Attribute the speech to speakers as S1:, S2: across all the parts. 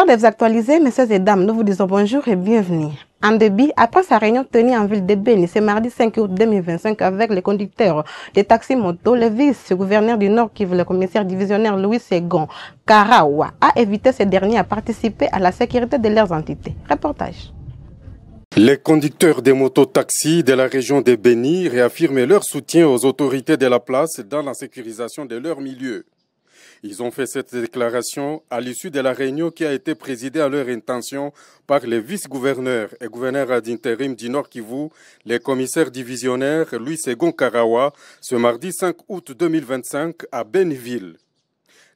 S1: Chers désactualisés, messieurs et dames, nous vous disons bonjour et bienvenue. En débit, après sa réunion tenue en ville de Beni ce mardi 5 août 2025 avec les conducteurs des taxis moto, le vice-gouverneur du Nord Kivu, le commissaire divisionnaire Louis Segon Karawa, a invité ces derniers à participer à la sécurité de leurs entités. Reportage.
S2: Les conducteurs des motos-taxis de la région de Beni réaffirment leur soutien aux autorités de la place dans la sécurisation de leur milieu. Ils ont fait cette déclaration à l'issue de la réunion qui a été présidée à leur intention par les vice-gouverneurs et gouverneurs d'intérim du Nord Kivu, les commissaires divisionnaires Louis Segon Karawa, ce mardi 5 août 2025 à Beniville.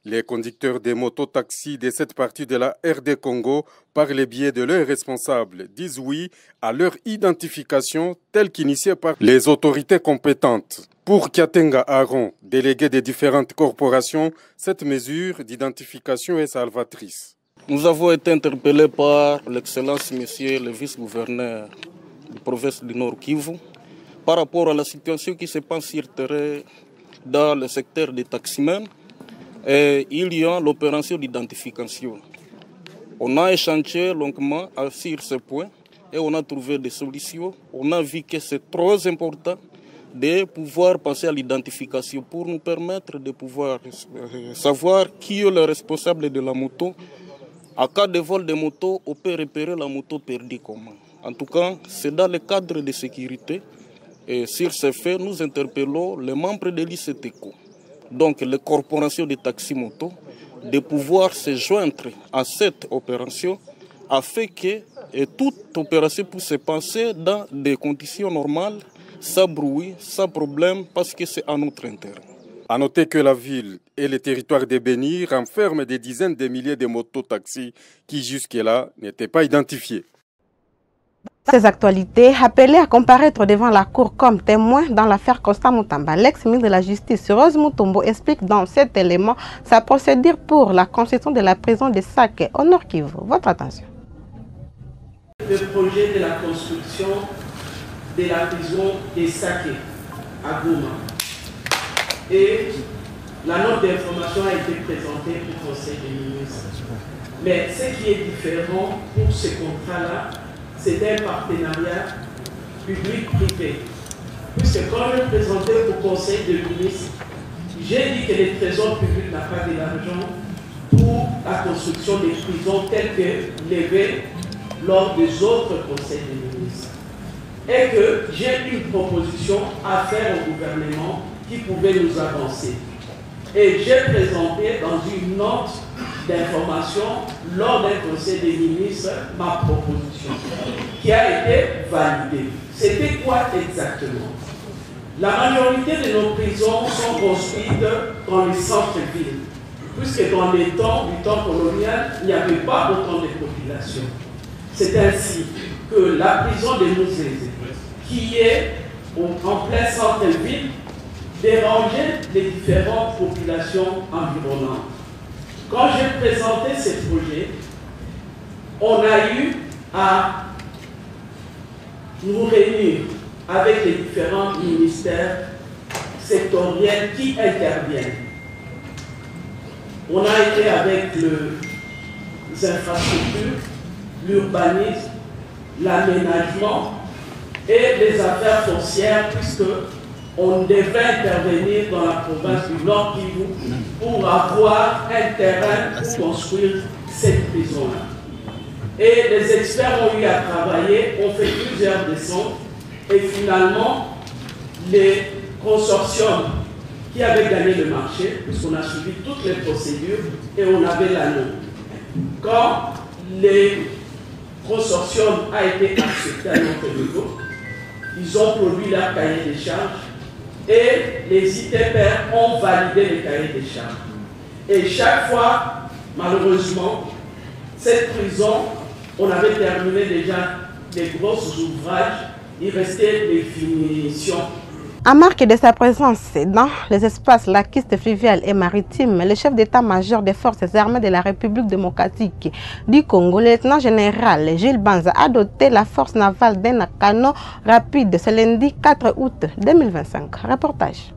S2: Les conducteurs des motos-taxis de cette partie de la RD Congo, par le biais de leurs responsables, disent oui à leur identification telle qu'initiée par les autorités compétentes. Pour Kiatenga Aaron, délégué des différentes corporations, cette mesure d'identification est salvatrice.
S3: Nous avons été interpellés par l'excellence monsieur le vice-gouverneur de province du Nord Kivu par rapport à la situation qui se passe sur terrain dans le secteur des taximens. Et il y a l'opération d'identification. On a échangé longuement sur ce point et on a trouvé des solutions. On a vu que c'est trop important de pouvoir passer à l'identification pour nous permettre de pouvoir savoir qui est le responsable de la moto. En cas de vol de moto, on peut repérer la moto perdue comment. En tout cas, c'est dans le cadre de sécurité. Et sur ce fait, nous interpellons les membres de l'ICTECO, donc les corporations de taxi-moto, de pouvoir se joindre à cette opération afin que toute opération puisse se passer dans des conditions normales, sans bruit, sans problème, parce que c'est à notre intérêt.
S2: A noter que la ville et le territoire de Beni renferment des dizaines de milliers de motos-taxis qui jusque-là n'étaient pas identifiés.
S1: Ces actualités, appelées à comparaître devant la Cour comme témoin dans l'affaire Constant Mutamba, l'ex-ministre de la Justice, Rose Mutombo, explique dans cet élément sa procédure pour la construction de la prison de Sake au Nord Kivu. Votre attention.
S4: Le projet de la construction de la prison de Sake à Goma. Et la note d'information a été présentée au Conseil des ministres. Mais ce qui est différent pour ce contrat-là, c'est un partenariat public-privé. Puisque quand je présentais au Conseil des ministres, j'ai dit que le Trésor public n'a pas de l'argent pour la construction des prisons telles que levées lors des autres Conseils des ministres. Et que j'ai une proposition à faire au gouvernement qui pouvait nous avancer. Et j'ai présenté dans une note d'information lors d'un conseil des ministres ma proposition qui a été validée. C'était quoi exactement? La majorité de nos prisons sont construites dans les centres-villes, puisque dans les temps du temps colonial, il n'y avait pas autant de population. C'est ainsi que la prison de Mouzézé, qui est en plein centre-ville, dérangeait les différentes populations environnantes. Quand j'ai présenté ce projet, on a eu à nous réunir avec les différents ministères sectoriels qui interviennent. On a été avec les infrastructures, l'urbanisme, l'aménagement et les affaires foncières, puisque on devrait intervenir dans la province du Nord Kivu pour avoir un terrain pour construire cette prison-là. Et les experts ont eu à travailler, ont fait plusieurs descentes, et finalement, les consortiums qui avaient gagné le marché, puisqu'on a suivi toutes les procédures, et on avait la norme. Quand les consortiums a été accepté à notre niveau, ils ont produit leur cahier des charges, et les ITPR ont validé les cahiers des charges. Et chaque fois, malheureusement, cette prison, on avait terminé déjà des gros ouvrages, il restait des finitions.
S1: En marque de sa présence dans les espaces laquistes, fluviales et maritimes, le chef d'état-major des forces armées de la République démocratique du Congo, le lieutenant-général Gilles Banza, a doté la force navale d'un canot rapide ce lundi 4 août 2025. Reportage.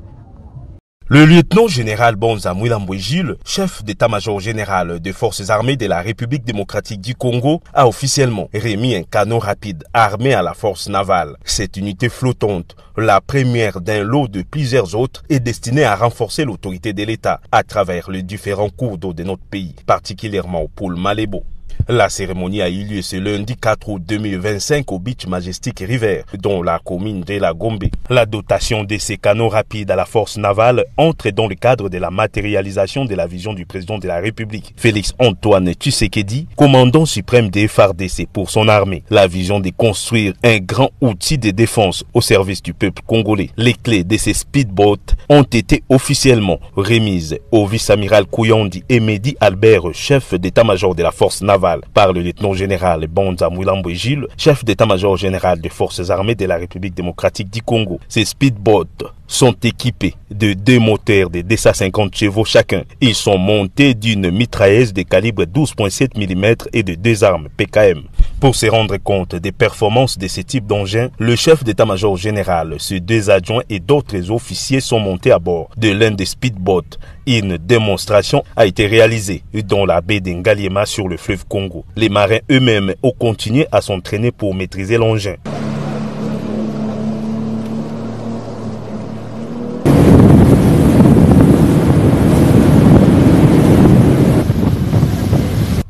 S5: Le lieutenant-général Bonza Mwilambo Gilles, chef d'état-major général des forces armées de la République démocratique du Congo, a officiellement remis un canon rapide armé à la force navale. Cette unité flottante, la première d'un lot de plusieurs autres, est destinée à renforcer l'autorité de l'État à travers les différents cours d'eau de notre pays, particulièrement au pôle Malébo. La cérémonie a eu lieu ce lundi 4 août 2025 au Beach Majestic River, dans la commune de la Gombe. La dotation de ces canons rapides à la force navale entre dans le cadre de la matérialisation de la vision du président de la République, Félix Antoine Tshisekedi, commandant suprême des FARDC pour son armée. La vision de construire un grand outil de défense au service du peuple congolais. Les clés de ces speedboats ont été officiellement remises au vice-amiral Kouyandi et Mehdi Albert, chef d'état-major de la force navale, par le lieutenant-général Bonza Mwilambo Gilles, chef d'état-major général des forces armées de la République démocratique du Congo. Ces speedboats sont équipés de 2 moteurs de 250 chevaux chacun. Ils sont montés d'une mitrailleuse de calibre 12,7 mm et de 2 armes PKM. Pour se rendre compte des performances de ce type d'engin, le chef d'état-major général, ses 2 adjoints et d'autres officiers sont montés à bord de l'un des speedboats. Une démonstration a été réalisée dans la baie d'Ngaliema sur le fleuve Congo. Les marins eux-mêmes ont continué à s'entraîner pour maîtriser l'engin.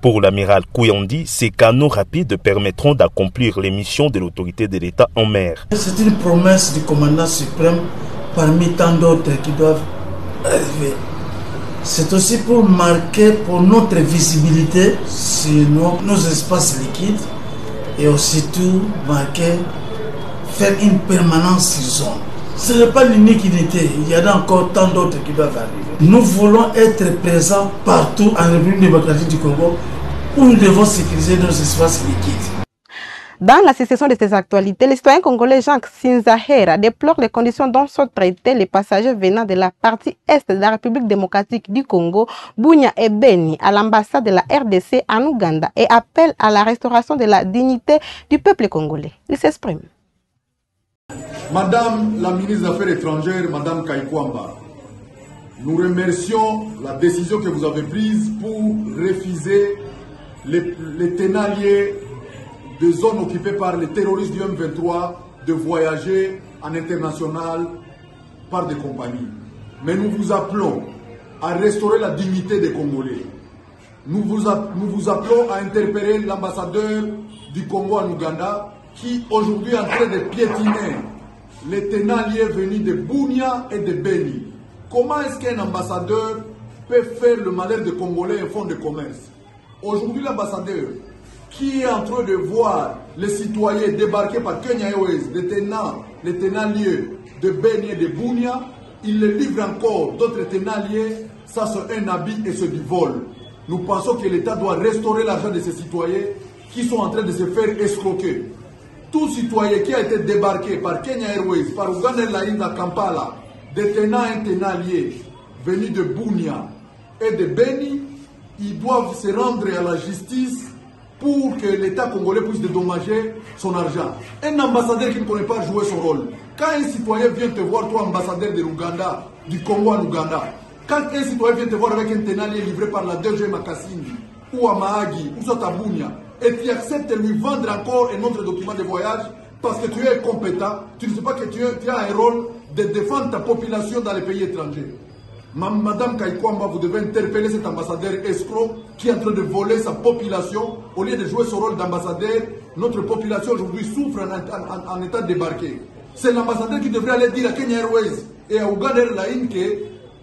S5: Pour l'amiral Kouyandi, ces canaux rapides permettront d'accomplir les missions de l'autorité de l'État en mer.
S6: C'est une promesse du commandant suprême parmi tant d'autres qui doivent arriver. C'est aussi pour marquer pour notre visibilité sur nos espaces liquides et aussi tout marquer, faire une permanence sur zone. Ce n'est pas l'unique unité, il y en a encore tant d'autres qui doivent arriver. Nous voulons être présents partout en République démocratique du Congo où nous devons sécuriser nos espaces liquides.
S1: Dans la sécession de ces actualités, le citoyen congolais Jacques Sinzahera déplore les conditions dont sont traités les passagers venant de la partie est de la République démocratique du Congo, Bunia et Beni, à l'ambassade de la RDC en Ouganda et appelle à la restauration de la dignité du peuple congolais. Il s'exprime.
S7: Madame la ministre des Affaires étrangères, Madame Kaikwamba, nous remercions la décision que vous avez prise pour refuser les ténaliers de zones occupées par les terroristes du M23 de voyager en international par des compagnies. Mais nous vous appelons à restaurer la dignité des Congolais. Nous vous appelons à interpeller l'ambassadeur du Congo en Ouganda qui aujourd'hui est en train de piétiner les ténaliers venus de Bunia et de Beni. Comment est-ce qu'un ambassadeur peut faire le malheur des Congolais un fonds de commerce? Aujourd'hui, l'ambassadeur qui est en train de voir les citoyens débarquer par Kenya Airways, les ténaliers de Beni et de Bunia, il les livre encore d'autres ténaliers, ça c'est un habit et c'est du vol. Nous pensons que l'État doit restaurer l'argent de ces citoyens qui sont en train de se faire escroquer. Tout citoyen qui a été débarqué par Kenya Airways, par Uganda Airlines à Kampala, détenant un ténalier venu de Bunia et de Beni, ils doivent se rendre à la justice pour que l'État congolais puisse dédommager son argent. Un ambassadeur qui ne connaît pas jouer son rôle. Quand un citoyen vient te voir, toi ambassadeur de l'Ouganda, du Congo en Ouganda, quand un citoyen vient te voir avec un ténalier livré par la DG Makasini, ou à Mahagi, ou soit à Bunia, et tu acceptes de lui vendre encore un autre document de voyage parce que tu es compétent, tu ne sais pas que tu as un rôle de défendre ta population dans les pays étrangers. Madame Kaikwamba, vous devez interpeller cet ambassadeur escroc qui est en train de voler sa population. Au lieu de jouer son rôle d'ambassadeur, notre population aujourd'hui souffre en état de débarquer. C'est l'ambassadeur qui devrait aller dire à Kenya Airways et à Uganda Airlines que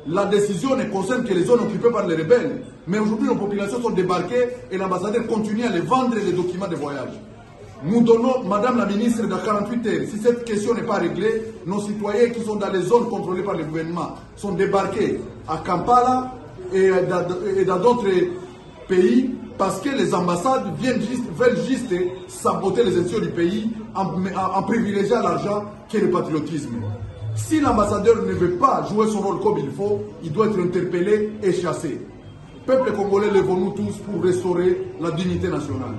S7: la décision ne concerne que les zones occupées par les rebelles. Mais aujourd'hui, nos populations sont débarquées et l'ambassadeur continue à les vendre les documents de voyage. Nous donnons, Madame la ministre, dans 48 heures, si cette question n'est pas réglée, nos citoyens qui sont dans les zones contrôlées par le gouvernement sont débarqués à Kampala et dans d'autres pays parce que les ambassades veulent juste saboter les institutions du pays en privilégiant l'argent qui est le patriotisme. Si l'ambassadeur ne veut pas jouer son rôle comme il faut, il doit être interpellé et chassé. Peuple congolais, levons-nous tous pour restaurer la dignité nationale.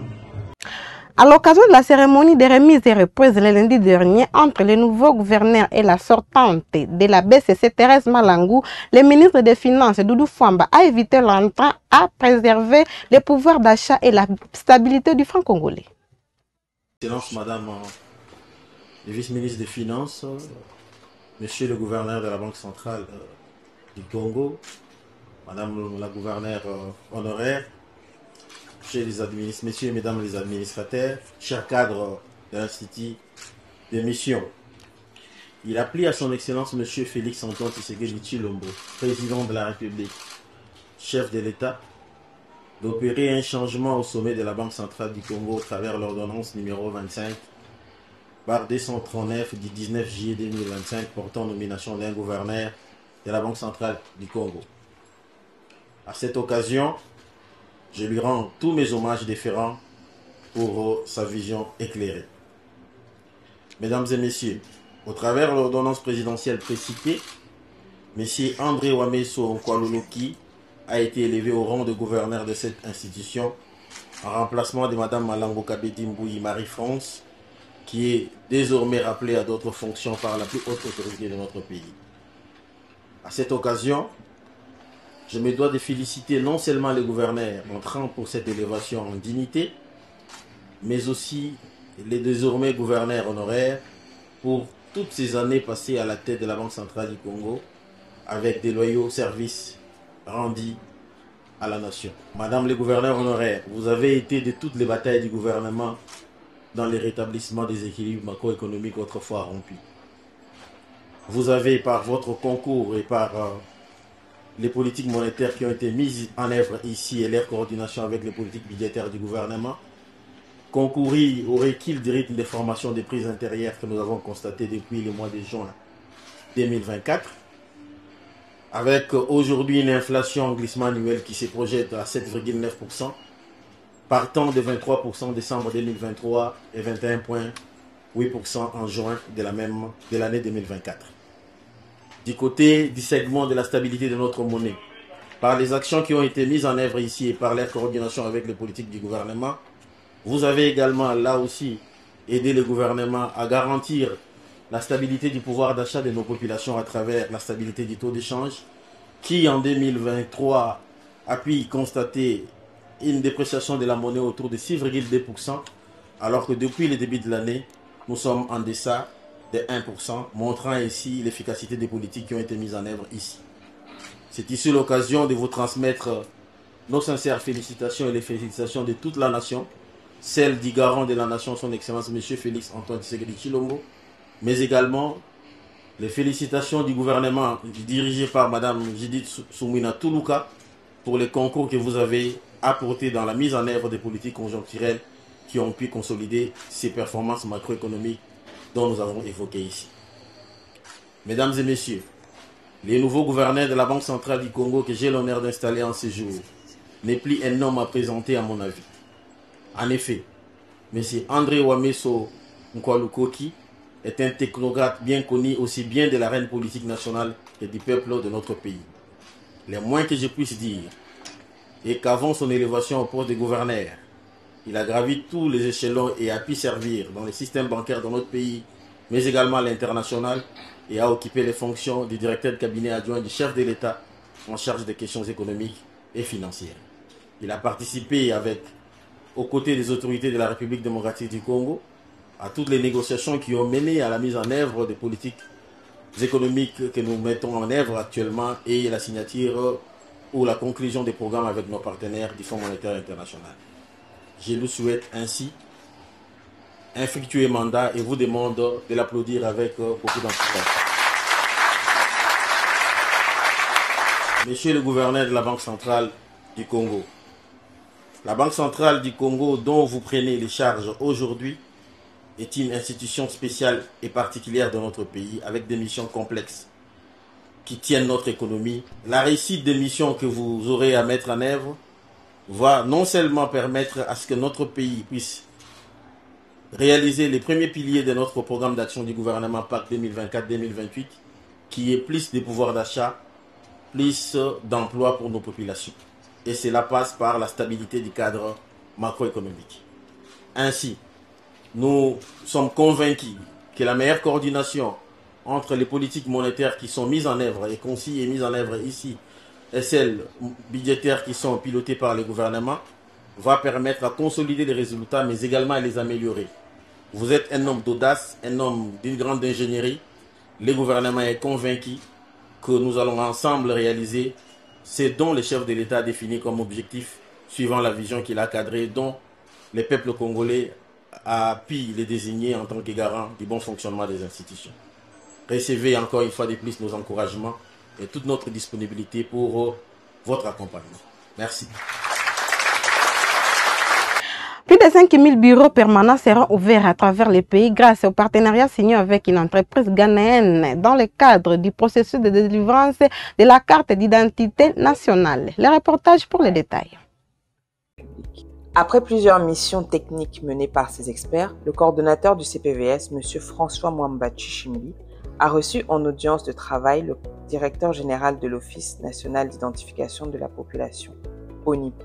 S1: À l'occasion de la cérémonie de remise et reprise le lundi dernier entre le nouveau gouverneur et la sortante de la BCC Thérèse Malangou, le ministre des Finances Doudou Fouamba a évité l'entrant à préserver le pouvoir d'achat et la stabilité du franc congolais.
S8: Excellence Madame le vice-ministre des Finances, Monsieur le gouverneur de la Banque centrale du Congo, Madame la gouverneure honoraire, Messieurs et Mesdames les administrateurs, chers cadres de l'Institut de mission. Il a pris à son Excellence Monsieur Félix Antoine Tshisekedi Tshilombo, président de la République, chef de l'État, d'opérer un changement au sommet de la Banque centrale du Congo au travers l'ordonnance numéro 25 par 239 du 19 juillet 2025 portant nomination d'un gouverneur de la Banque centrale du Congo. À cette occasion, je lui rends tous mes hommages déférents pour sa vision éclairée. Mesdames et messieurs, au travers de l'ordonnance présidentielle précitée, M. André Wameso Nkwaluluki a été élevé au rang de gouverneur de cette institution en remplacement de Mme Malango Kabedi Mbouyi Marie-France, qui est désormais appelée à d'autres fonctions par la plus haute autorité de notre pays. À cette occasion, je me dois de féliciter non seulement les gouverneurs entrant pour cette élévation en dignité, mais aussi les désormais gouverneurs honoraires pour toutes ces années passées à la tête de la Banque centrale du Congo avec des loyaux services rendus à la nation. Madame les gouverneurs honoraires, vous avez été de toutes les batailles du gouvernement dans le rétablissement des équilibres macroéconomiques autrefois rompus. Vous avez, par votre concours et par les politiques monétaires qui ont été mises en œuvre ici et leur coordination avec les politiques budgétaires du gouvernement, concouru au recul du rythme de formation des prix intérieures que nous avons constaté depuis le mois de juin 2024, avec aujourd'hui une inflation en glissement annuel qui se projette à 7,9%, partant de 23% en décembre 2023 et 21,8% en juin de l'année 2024. Du côté du segment de la stabilité de notre monnaie, par les actions qui ont été mises en œuvre ici et par leur coordination avec les politiques du gouvernement, vous avez également là aussi aidé le gouvernement à garantir la stabilité du pouvoir d'achat de nos populations à travers la stabilité du taux d'échange qui en 2023 a pu constater une dépréciation de la monnaie autour de 6,2%, alors que depuis le début de l'année, nous sommes en deçà de 1%, montrant ainsi l'efficacité des politiques qui ont été mises en œuvre ici. C'est ici l'occasion de vous transmettre nos sincères félicitations et les félicitations de toute la nation, celle du garant de la nation, son Excellence M. Félix Antoine Tshisekedi Tshilombo, mais également les félicitations du gouvernement dirigé par Mme Judith Suminwa Tuluka pour les concours que vous avez apportés dans la mise en œuvre des politiques conjoncturelles qui ont pu consolider ces performances macroéconomiques dont nous avons évoqué ici. Mesdames et messieurs, les nouveaux gouverneurs de la Banque centrale du Congo que j'ai l'honneur d'installer en ce jour n'est plus un homme à présenter à mon avis. En effet, M. André Wameso Nkwaluluki est un technocrate bien connu aussi bien de la reine politique nationale que du peuple de notre pays. Le moins que je puisse dire est qu'avant son élévation au poste de gouverneur, il a gravi tous les échelons et a pu servir dans le système bancaire de notre pays, mais également à l'international, et a occupé les fonctions du directeur de cabinet adjoint du chef de l'État en charge des questions économiques et financières. Il a participé aux côtés des autorités de la République démocratique du Congo à toutes les négociations qui ont mené à la mise en œuvre des politiques économiques que nous mettons en œuvre actuellement et la signature ou la conclusion des programmes avec nos partenaires du Fonds monétaire international. Je lui souhaite ainsi un fructueux mandat et vous demande de l'applaudir avec beaucoup d'enthousiasme. Monsieur le gouverneur de la Banque centrale du Congo, la Banque centrale du Congo dont vous prenez les charges aujourd'hui est une institution spéciale et particulière de notre pays avec des missions complexes qui tiennent notre économie. La réussite des missions que vous aurez à mettre en œuvre va non seulement permettre à ce que notre pays puisse réaliser les premiers piliers de notre programme d'action du gouvernement PAC 2024-2028, qui est plus de pouvoir d'achat, plus d'emplois pour nos populations. Et cela passe par la stabilité du cadre macroéconomique. Ainsi, Nous sommes convaincus que la meilleure coordination entre les politiques monétaires qui sont mises en œuvre et concis et mises en œuvre ici et celles budgétaires qui sont pilotées par le gouvernement va permettre à consolider les résultats mais également à les améliorer. Vous êtes un homme d'audace, un homme d'une grande ingénierie. Le gouvernement est convaincu que nous allons ensemble réaliser ce dont le chef de l'État a défini comme objectif suivant la vision qu'il a cadrée, dont le peuple congolais a pu les désigner en tant que garant du bon fonctionnement des institutions. Recevez encore une fois de plus nos encouragements et toute notre disponibilité pour votre accompagnement. Merci.
S1: Plus de 5000 bureaux permanents seront ouverts à travers le pays grâce au partenariat signé avec une entreprise ghanéenne dans le cadre du processus de délivrance de la carte d'identité nationale. Le reportage pour les détails.
S9: Après plusieurs missions techniques menées par ces experts, le coordonnateur du CPVS, M. François Mwamba Chichimbi, a reçu en audience de travail le directeur général de l'Office national d'identification de la population, ONIP.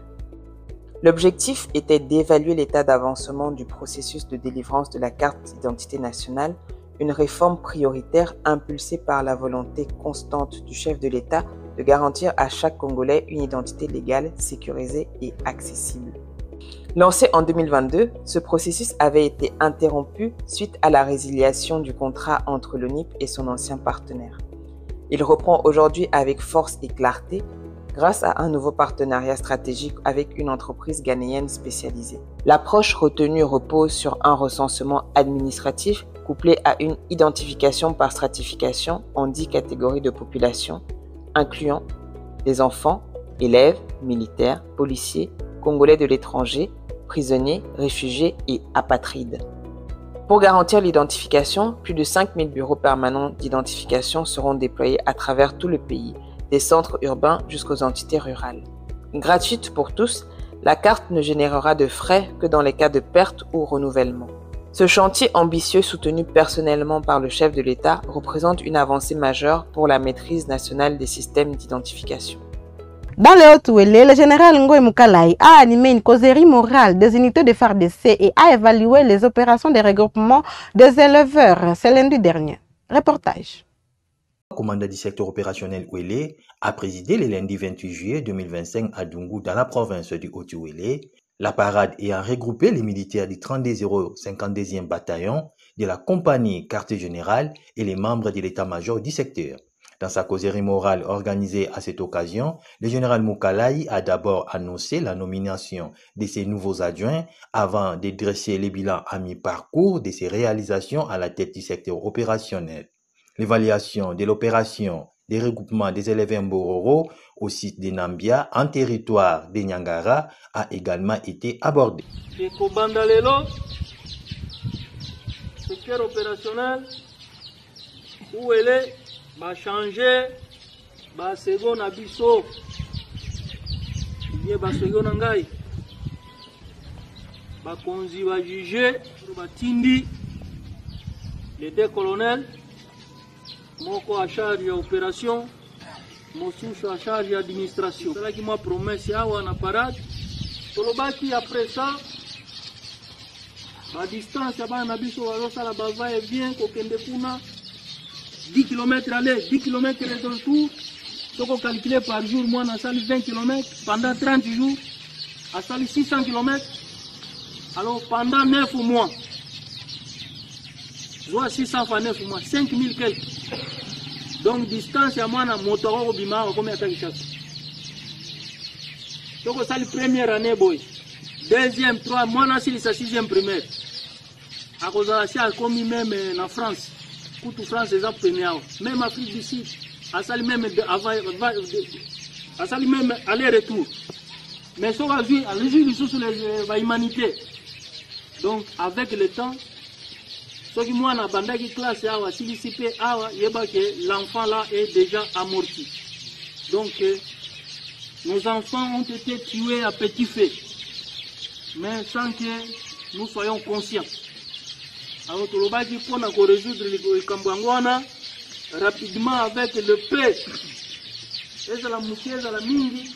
S9: L'objectif était d'évaluer l'état d'avancement du processus de délivrance de la carte d'identité nationale, une réforme prioritaire impulsée par la volonté constante du chef de l'État de garantir à chaque Congolais une identité légale, sécurisée et accessible. Lancé en 2022, ce processus avait été interrompu suite à la résiliation du contrat entre l'ONIP et son ancien partenaire. Il reprend aujourd'hui avec force et clarté grâce à un nouveau partenariat stratégique avec une entreprise ghanéenne spécialisée. L'approche retenue repose sur un recensement administratif couplé à une identification par stratification en 10 catégories de population, incluant les enfants, élèves, militaires, policiers, Congolais de l'étranger, prisonniers, réfugiés et apatrides. Pour garantir l'identification, plus de 5000 bureaux permanents d'identification seront déployés à travers tout le pays, des centres urbains jusqu'aux entités rurales. Gratuite pour tous, la carte ne générera de frais que dans les cas de perte ou renouvellement. Ce chantier ambitieux soutenu personnellement par le chef de l'État représente une avancée majeure pour la maîtrise nationale des systèmes d'identification.
S1: Dans le Haut-Ouélé, le général Ngoï Moukalai a animé une causerie morale des unités de FARDC et a évalué les opérations de regroupement des éleveurs. C'est lundi dernier. Reportage.
S10: Le commandant du secteur opérationnel Ouélé a présidé le lundi 28 juillet 2025 à Dungu dans la province du Haut-Ouélé. La parade ayant regroupé les militaires du 32052e bataillon de la compagnie quartier général et les membres de l'état-major du secteur. Dans sa causerie morale organisée à cette occasion, le général Moukalai a d'abord annoncé la nomination de ses nouveaux adjoints avant de dresser les bilans à mi-parcours de ses réalisations à la tête du secteur opérationnel. L'évaluation de l'opération des regroupements des élèves Mbororo au site de Nambia en territoire de Nyangara a également été abordée.
S11: Le Kobandalelo, secteur opérationnel, où elle est, va changer, va second abisso, va second angai, va konzi, va juger, va tindi, les deux colonels, moko à charge d'opération, mosusu à charge d'administration. C'est là qui m'a promis, c'est à la parade. Tolobaki après ça, la distance, la bava est bien, kokende kuna. 10 km aller, 10 km retour, ce qu'on calcule par jour, moi, on a sali 20 km, pendant 30 jours, on a sali 600 km, alors pendant 9 mois, soit 600 fois 9 mois, 5000 quelques. Donc, distance, à moi, on a moteur au bima, comme il y a chaque. Donc, c'est la première année, boy. Deuxième, trois, moi, on a sali sa 6e primaire. À cause de la science, comme même en France. Toute France, les gens même Afrique du Sud, à ça même aller-retour. Mais ça va jouer, les jouer sur l'humanité. Donc, avec le temps, ce qui moi, dans la classe, l'enfant là est déjà amorti. Donc, nos enfants ont été tués à petit feu, mais sans que nous soyons conscients. Alors, tout le monde pour résoudre le Kambangwana rapidement avec le paix. Et c'est la moussière, la mingi.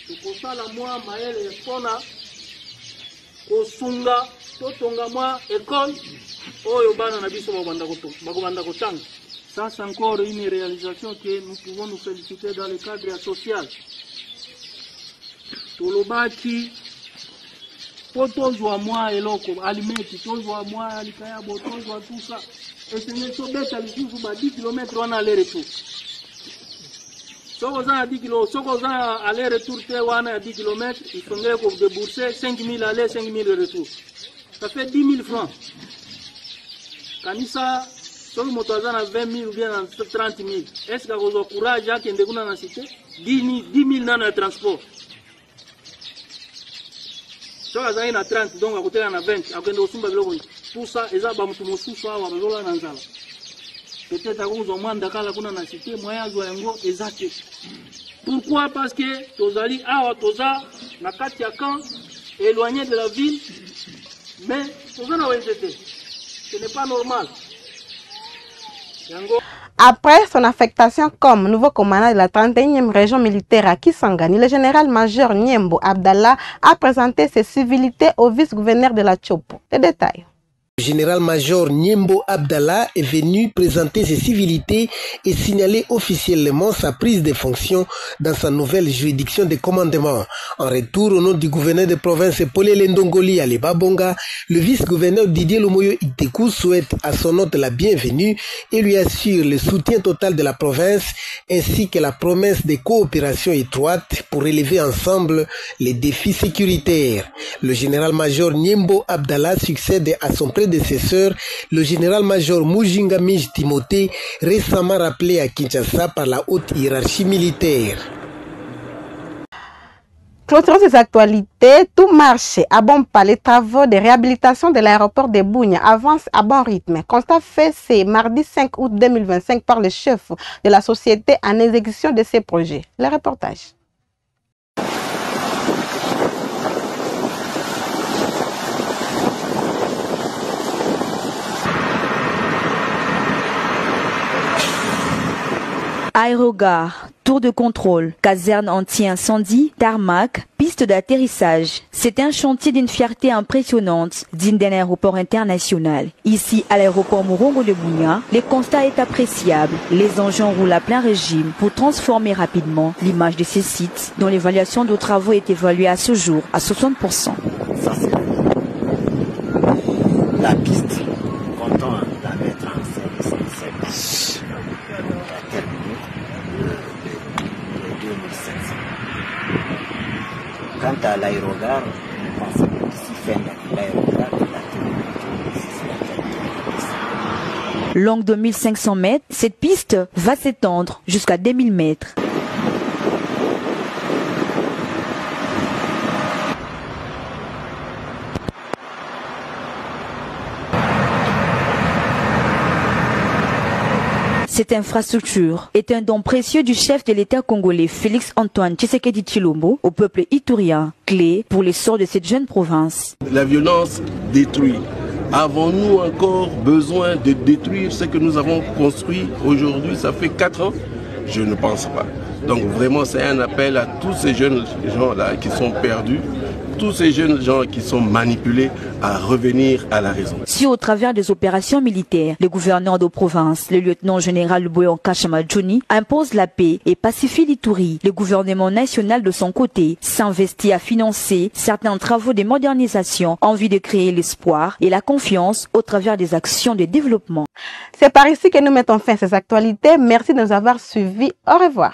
S11: C'est pour ça la moi, Maël et Fona, au Sunga, totonga mwa école oyo bana na biso bakobanda kotanga. Ça, c'est encore une réalisation que nous pouvons nous féliciter dans le cadre social. Tolobaki, po tozwa mwa eloko, alimeti, tozwa mwa alikayabo, tozwa tout ça. Et c'est une sobeta lisusu ba 10 km wana aller-retour. Soko za 10 km, soko za aller-retour te wana 10 km, il faudrait qu'on débourser 5 000 aller, 5 000 retour. Ça fait 10 000 francs. Kanisa soki moto aza na 20 000 ou bien na 30 000, est-ce que akozwa courage akende kuna na cité 10 000 nano ya transport? Soki azali na 30, donc akoteka na 20, akende kosumba biloko. Tout ça eza bamutu mosusu awa bazola na nzala. Peut-être akozwa mwa ndakala kuna na cité, moyen azwa yango eza te. Pourquoi? Parce que tozali awa toza na kati ya camp, éloigné de la ville, mais toza na wenzeté. Ce n'est pas normal.
S1: Après son affectation comme nouveau commandant de la 31e région militaire à Kisangani, le général-major Niembo Abdallah a présenté ses civilités au vice-gouverneur de la Tchopo. Les détails.
S12: Le général-major Niembo Abdallah est venu présenter ses civilités et signaler officiellement sa prise de fonction dans sa nouvelle juridiction de commandement. En retour, au nom du gouverneur de province Polele Ndongoli Aleba Bonga, le vice-gouverneur Didier Lomoyo Itekou souhaite à son hôte la bienvenue et lui assure le soutien total de la province ainsi que la promesse de coopération étroite pour relever ensemble les défis sécuritaires. Le général-major Niembo Abdallah succède à son prédécesseur, le général-major Mujinga Mij Timothée, récemment rappelé à Kinshasa par la haute hiérarchie militaire.
S1: Clôturant ces actualités, tout marche à bon pas. Les travaux de réhabilitation de l'aéroport de Bunia avancent à bon rythme. Constat fait ce mardi 5 août 2025 par le chef de la société en exécution de ces projets. Le reportage.
S13: Aérogare, tour de contrôle, caserne anti-incendie, tarmac, piste d'atterrissage. C'est un chantier d'une fierté impressionnante, digne d'un aéroport international. Ici, à l'aéroport Morongo de Bunia, le constat est appréciable. Les engins roulent à plein régime pour transformer rapidement l'image de ces sites, dont l'évaluation de travaux est évaluée à ce jour à 60%.
S14: Ça, c'est la piste. Comptons la mettre en service. Quant à l'aérogare, nous pensons que d'ici fin d'année, l'aérogare
S13: Longue de 1500 mètres, cette piste va s'étendre jusqu'à 2000 mètres. Cette infrastructure est un don précieux du chef de l'État congolais Félix Antoine Tshisekedi Tshilombo au peuple iturien, clé pour l'essor de cette jeune province.
S15: La violence détruit. Avons-nous encore besoin de détruire ce que nous avons construit aujourd'hui? Ça fait 4 ans? Je ne pense pas. Donc vraiment, c'est un appel à tous ces jeunes gens-là qui sont perdus, tous ces jeunes gens qui sont manipulés à revenir à la raison.
S13: Si au travers des opérations militaires, le gouverneur de province, le lieutenant-général Boyanka Chamadjouni, impose la paix et pacifie l'Ituri, le gouvernement national de son côté s'investit à financer certains travaux de modernisation en vue de créer l'espoir et la confiance au travers des actions de développement.
S1: C'est par ici que nous mettons fin à ces actualités. Merci de nous avoir suivis. Au revoir.